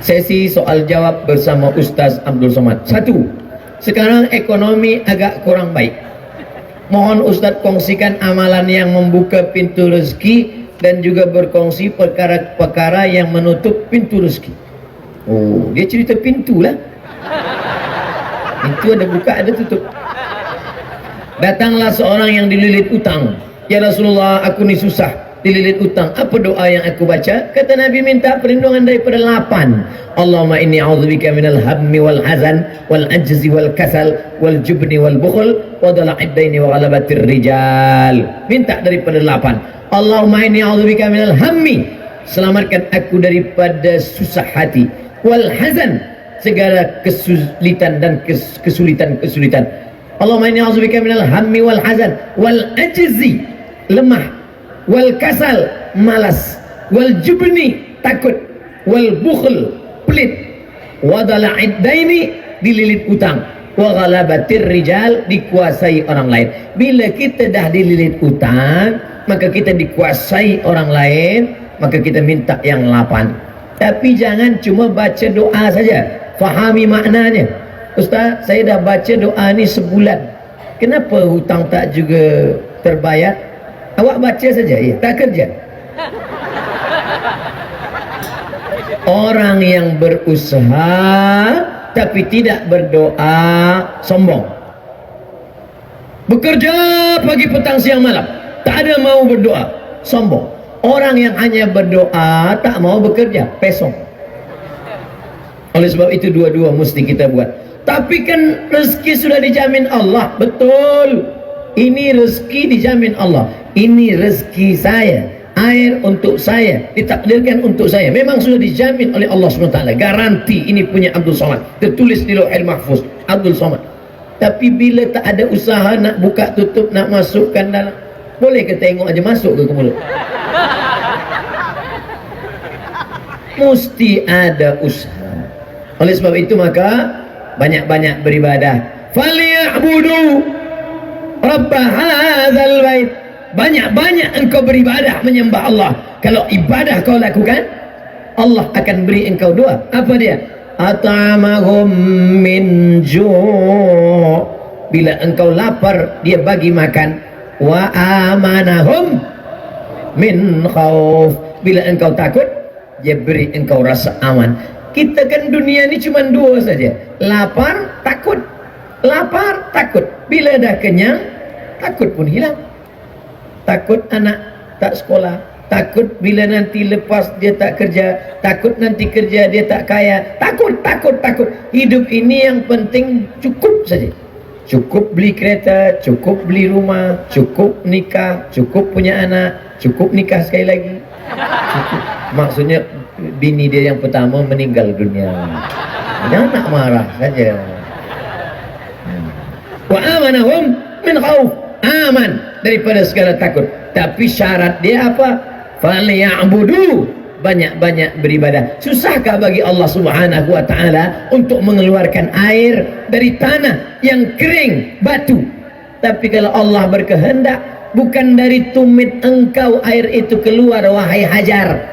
Sesi soal jawab bersama Ustaz Abdul Somad. 1. Sekarang ekonomi agak kurang baik. Mohon Ustaz kongsikan amalan yang membuka pintu rezeki dan juga berkongsi perkara-perkara yang menutup pintu rezeki. Oh, dia cerita pintu lah. Pintu ada buka, ada tutup. Datanglah seorang yang dililit utang. Ya Rasulullah, aku ni susah dililit utang. Apa doa yang aku baca? Kata Nabi, minta perlindungan daripada 8. Allahumma inni a'udzubika minal hammi wal hazan wal ajzi wal kasal wal jubni wal bukhl wa dala'id daini wa ghalabatir rijal. Minta daripada 8. Allahumma inni a'udzubika minal hammi, selamatkan aku daripada susah hati, wal hazan, segala kesulitan dan kesulitan. Allahumma inni a'udzubika minal hammi wal hazan wal ajzi, lemah, wal kasal, malas, wal jubni, takut, wal bukhl, pelit, wa dala'id daini, dililit utang, wa ghalabatir rijal, dikuasai orang lain. Bila kita dah dililit utang, maka kita dikuasai orang lain, maka kita minta yang 8. Tapi jangan cuma baca doa saja, fahami maknanya. Ustaz, saya dah baca doa ni sebulan, kenapa hutang tak juga terbayar? Awak baca saja, ya, tak kerja. Orang yang berusaha tapi tidak berdoa sombong. Bekerja pagi petang siang malam, tak ada mau berdoa, sombong. Orang yang hanya berdoa tak mau bekerja, pesong. Oleh sebab itu dua-dua mesti kita buat. Tapi kan rezeki sudah dijamin Allah. Betul, ini rezeki dijamin Allah. Ini rezeki saya, air untuk saya, ditakdirkan untuk saya, memang sudah dijamin oleh Allah SWT. Garanti ini punya Abdul Somad, tertulis di Lauhul Mahfuz, Abdul Somad. Tapi bila tak ada usaha, nak buka tutup, nak masukkan dalam, boleh ke tengok aja masuk ke mulut? Mesti ada usaha. Oleh sebab itu maka banyak-banyak beribadah. Falyabudu rabb hadzal bait. Banyak-banyak engkau beribadah, menyembah Allah. Kalau ibadah kau lakukan, Allah akan beri engkau doa. Apa dia? At'amahum min ju'. Bila engkau lapar, dia bagi makan. Wa amanahum min khauf. Bila engkau takut, dia beri engkau rasa aman. Kita kan dunia ni cuma 2 saja. Lapar, takut. Lapar, takut. Bila dah kenyang, takut pun hilang. Takut anak tak sekolah, takut bila nanti lepas dia tak kerja, takut nanti kerja dia tak kaya, takut. Hidup ini yang penting cukup saja. Cukup beli kereta, cukup beli rumah, cukup nikah, cukup punya anak, cukup nikah sekali lagi. Cukup. Maksudnya bini dia yang pertama meninggal dunia, jangan nak marah saja. Wa amanahum min khauf, aman daripada segala takut. Tapi syarat dia apa? Falyabudu, banyak-banyak beribadah. Susahkah bagi Allah Subhanahu wa taala untuk mengeluarkan air dari tanah yang kering, batu? Tapi kalau Allah berkehendak, bukan dari tumit engkau air itu keluar, wahai Hajar.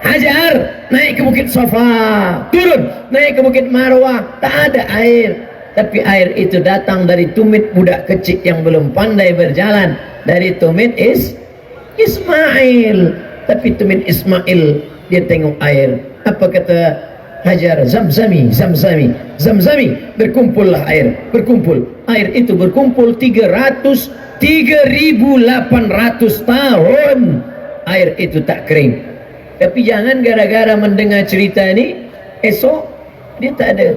Hajar, naik ke Bukit Safa, turun, naik ke Bukit Marwah, tak ada air. Tapi air itu datang dari tumit budak kecil yang belum pandai berjalan. Dari tumit Ismail. Tapi tumit Ismail, dia tengok air. Apa kata Hajar? Zamzami. Berkumpullah air. Berkumpul. Air itu berkumpul 3.800 tahun. Air itu tak kering. Tapi jangan gara-gara mendengar cerita ini, esok dia tak ada.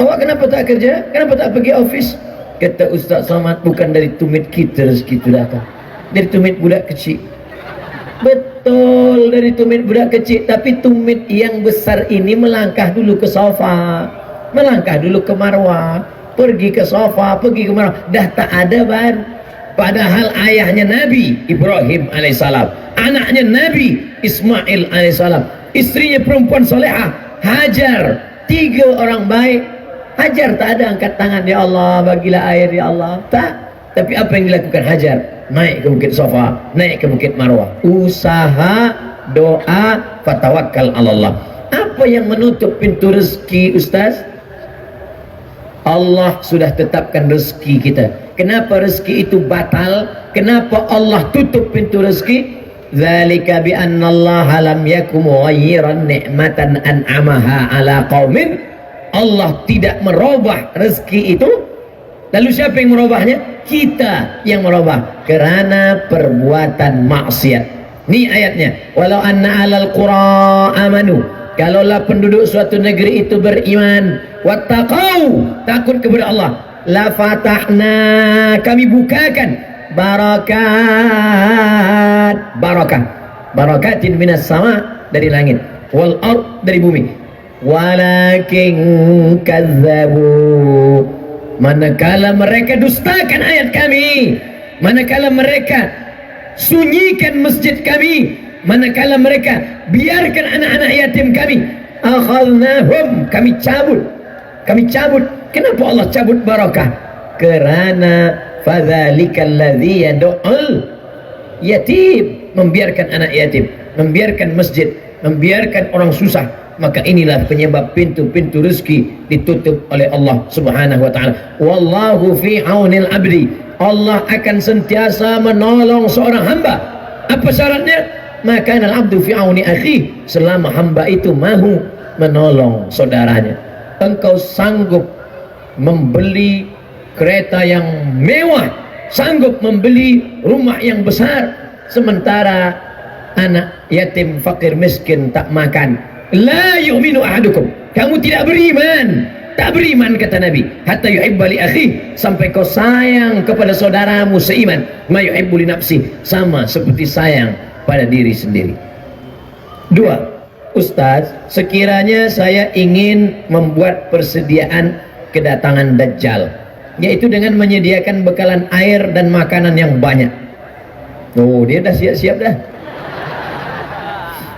Awak kenapa tak kerja? Kenapa tak pergi office? Kata Ustaz Somad, bukan dari tumit kita rezeki itu datang, dari tumit budak kecil. Betul, dari tumit budak kecil. Tapi tumit yang besar ini melangkah dulu ke Safa, melangkah dulu ke Marwah, pergi ke Safa, pergi ke Marwah, dah tak ada baru. Padahal ayahnya Nabi Ibrahim alaihissalam, anaknya Nabi Ismail alaihissalam, istrinya perempuan solehah Hajar, 3 orang baik. Hajar tak ada angkat tangan, ya Allah bagilah air ya Allah, tak. Tapi apa yang dilakukan Hajar? Naik ke Bukit Safa, naik ke Bukit Marwah, usaha, doa, fatawakkal Allah. Apa Siapa yang menutup pintu rezeki, Ustaz? Allah sudah tetapkan rezeki kita. Kenapa rezeki itu batal? Kenapa Allah tutup pintu rezeki? Dzalika bi anna Allah lam yakum mughayyiran ni'matan an'amaha ala qaumin. Allah tidak merubah rezeki itu. Lalu siapa yang merubahnya? Kita yang merubah karena perbuatan maksiat. Ini ayatnya. Walau anna alal qura amanu, kalaulah penduduk suatu negeri itu beriman, wattaqau, takut kepada Allah, la fatahna, kami bukakan barakatin minas sama, dari langit, wal ard, dari bumi. Walakin kazzabu, manakala mereka dustakan ayat kami, manakala mereka sunyikan masjid kami, manakala mereka biarkan anak-anak yatim kami, akhadnahum, kami cabut. Kenapa Allah cabut barakah? Karena fadzalikal ladzi yad'ul yatim, membiarkan anak yatim, membiarkan masjid, membiarkan orang susah, maka inilah penyebab pintu-pintu rezeki ditutup oleh Allah Subhanahu wa taala. Wallahu fi aunil abdi, Allah akan sentiasa menolong seorang hamba. Apa syaratnya? Maka al-abdu fi auni akhi, selama hamba itu mahu menolong saudaranya. Engkau sanggup membeli kereta yang mewah, sanggup membeli rumah yang besar, sementara anak yatim fakir miskin tak makan. La yu'minu ahadukum, kamu tidak beriman, tak beriman kata Nabi, hatta yuhibba li akhi, sampai kau sayang kepada saudaramu seiman, ma yuhibbu li nafsi, sama seperti sayang pada diri sendiri. Dua, Ustaz, sekiranya saya ingin membuat persediaan kedatangan Dajjal, yaitu dengan menyediakan bekalan air dan makanan yang banyak. Oh, dia dah siap-siap dah.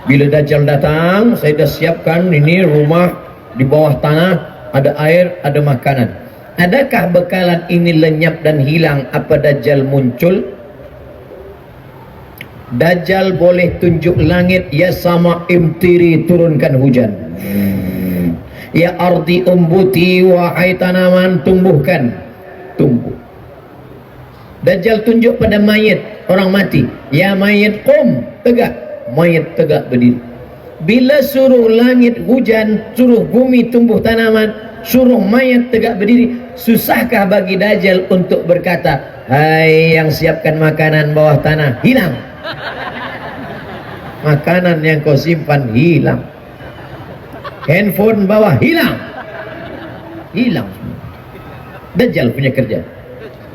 Bila Dajjal datang, saya dah siapkan ini rumah di bawah tanah, ada air, ada makanan. Adakah bekalan ini lenyap dan hilang apa Dajjal muncul? Dajjal boleh tunjuk langit, ya sama imtiri, turunkan hujan. Ya ardi umbuti, wahai tanaman tumbuhkan, tumbuh. Dajjal tunjuk pada mayit, orang mati, ya mayit qum, tegak. Mayat tegak berdiri. Bila suruh langit hujan, suruh bumi tumbuh tanaman, suruh mayat tegak berdiri, susahkah bagi Dajjal untuk berkata, hai yang siapkan makanan bawah tanah, hilang. Makanan yang kau simpan hilang, handphone bawah hilang, hilang. Dajjal punya kerja,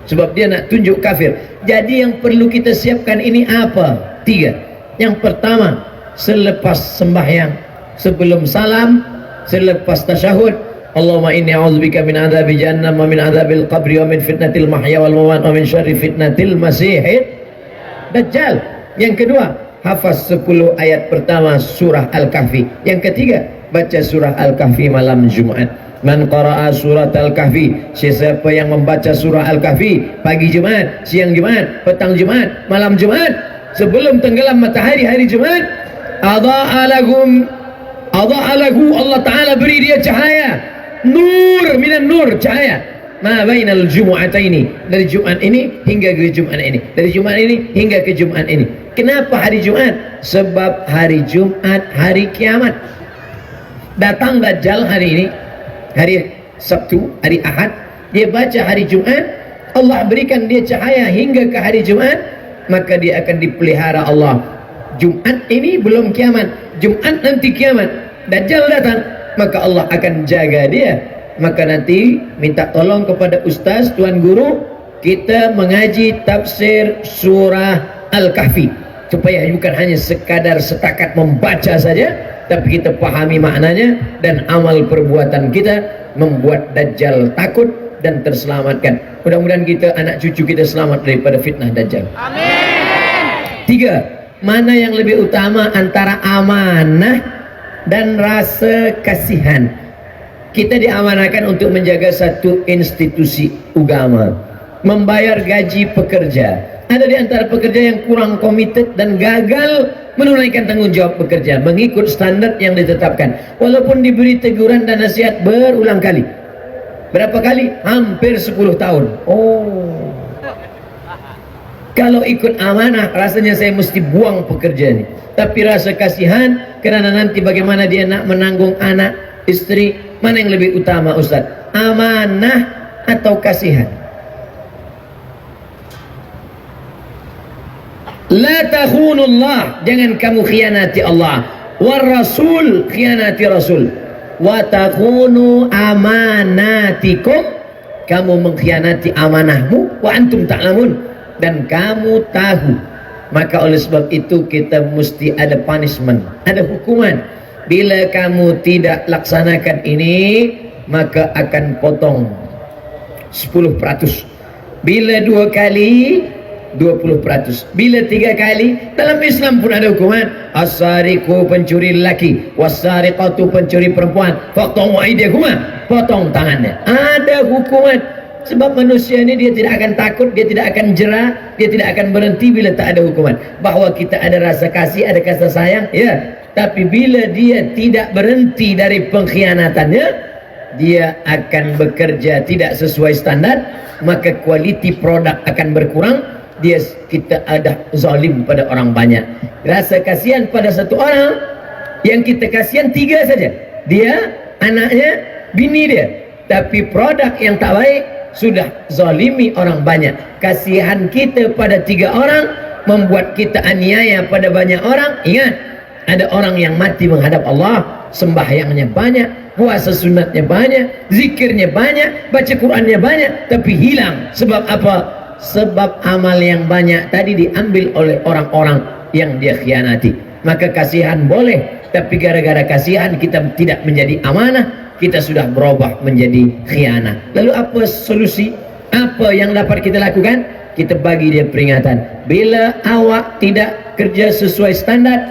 sebab dia nak tunjuk kafir. Jadi yang perlu kita siapkan ini apa? Tiga. Yang pertama, selepas sembahyang, sebelum salam, selepas tasyahud, Allahumma inni a'udzubika min adzabi jahannam wa min adzabil qabri wa min fitnatil mahya wal mamat wa min syarri fitnatil masihid dajjal. Yang kedua, hafaz 10 ayat pertama surah Al-Kahfi. Yang ketiga, baca surah Al-Kahfi malam Jumat. Man qara'a surat Al-Kahfi, siapa yang membaca surah Al-Kahfi pagi Jumat, siang Jumat, petang Jumat, malam Jumat, sebelum tenggelam matahari hari Jumat, adha'a lahu, Allah Ta'ala beri dia cahaya, nur minan nur, cahaya ma bainal jumu'ataini, dari Jumat ini hingga ke Jumat ini, dari Jumat ini hingga ke Jumat ini. Kenapa hari Jumat? Sebab hari Jumat hari kiamat. Datang Dajjal hari ini, hari Sabtu, hari Ahad, dia baca hari Jumat, Allah berikan dia cahaya hingga ke hari Jumat, maka dia akan dipelihara Allah. Jumat ini belum kiamat, Jumat nanti kiamat, Dajjal datang, maka Allah akan jaga dia. Maka nanti minta tolong kepada ustaz, tuan guru, kita mengaji tafsir surah Al-Kahfi, supaya bukan hanya sekadar setakat membaca saja, tapi kita pahami maknanya, dan amal perbuatan kita membuat Dajjal takut dan terselamatkan. Mudah-mudahan kita, anak cucu kita selamat daripada fitnah Dajjal. Amin. Tiga, mana yang lebih utama antara amanah dan rasa kasihan? Kita diamanahkan untuk menjaga satu institusi agama, membayar gaji pekerja, Ada di antara pekerja yang kurang komited dan gagal menunaikan tanggung jawab bekerja mengikut standar yang ditetapkan, walaupun diberi teguran dan nasihat berulang kali. Berapa kali? Hampir 10 tahun. Oh, kalau ikut amanah rasanya saya mesti buang pekerjaan ini. Tapi rasa kasihan kerana nanti bagaimana dia nak menanggung anak, istri, mana yang lebih utama Ustaz? Amanah atau kasihan? La takhunullah, jangan kamu khianati Allah. War rasul, khianati rasul. Wa takhunu amanatikum, kamu mengkhianati amanahmu. Wa antum ta'lamun, dan kamu tahu. Maka oleh sebab itu kita mesti ada punishment, ada hukuman. Bila kamu tidak laksanakan ini, maka akan potong 10%. Bila 2 kali 20%. Bila 3 kali, dalam Islam pun ada hukuman. As-sariqu, pencuri lelaki, was-sariqatu, pencuri perempuan, faqta'u aydiyahuma, potong tangannya. Ada hukuman. Sebab manusia ini dia tidak akan takut, dia tidak akan jerah, dia tidak akan berhenti bila tak ada hukuman. Bahawa kita ada rasa kasih, ada kasih sayang, ya. Tapi bila dia tidak berhenti dari pengkhianatannya, dia akan bekerja tidak sesuai standar, maka kualiti produk akan berkurang. Kita ada zalim pada orang banyak. Rasa kasihan pada satu orang, yang kita kasihan 3 saja, dia, anaknya, bini dia. Tapi produk yang tak baik sudah zalimi orang banyak. Kasihan kita pada 3 orang membuat kita aniaya pada banyak orang. Ingat, ada orang yang mati menghadap Allah, sembahyangnya banyak, puasa sunatnya banyak, zikirnya banyak, baca Qurannya banyak, tapi hilang. Sebab apa? Sebab amal yang banyak tadi diambil oleh orang-orang yang dia khianati. Maka kasihan boleh, tapi gara-gara kasihan kita tidak menjadi amanah, kita sudah berubah menjadi khianat. Lalu apa solusi? Apa yang dapat kita lakukan? Kita bagi dia peringatan. Bila awak tidak kerja sesuai standar,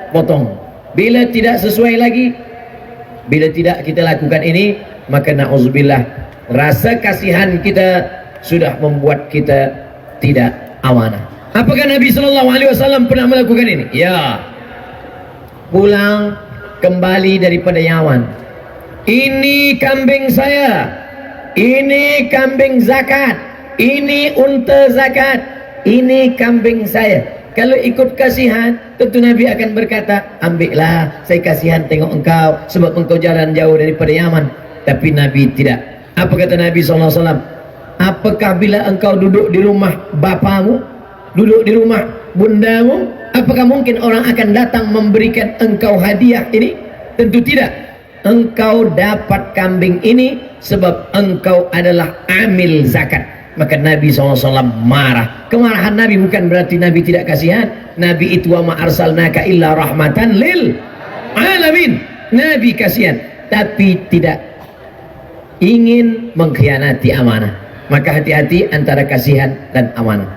potong. Bila tidak sesuai lagi, bila tidak kita lakukan ini, maka na'udzubillah, rasa kasihan kita sudah membuat kita tidak amanah. Apakah Nabi SAW pernah melakukan ini? Ya. Pulang kembali daripada Yaman, ini kambing saya, ini kambing zakat, ini unta zakat, ini kambing saya. Kalau ikut kasihan, tentu Nabi akan berkata, ambillah, saya kasihan tengok engkau, sebab engkau jalan jauh daripada Yaman. Tapi Nabi tidak. Apa kata Nabi SAW? Apakah bila engkau duduk di rumah bapamu, duduk di rumah bundamu, apakah mungkin orang akan datang memberikan engkau hadiah ini? Tentu tidak. Engkau dapat kambing ini sebab engkau adalah amil zakat. Maka Nabi SAW marah. Kemarahan Nabi bukan berarti Nabi tidak kasihan. Nabi itu wa ma arsalnaka illa rahmatan lil alamin. Nabi kasihan, tapi tidak ingin mengkhianati amanah. Maka hati-hati antara kasihan dan amanah.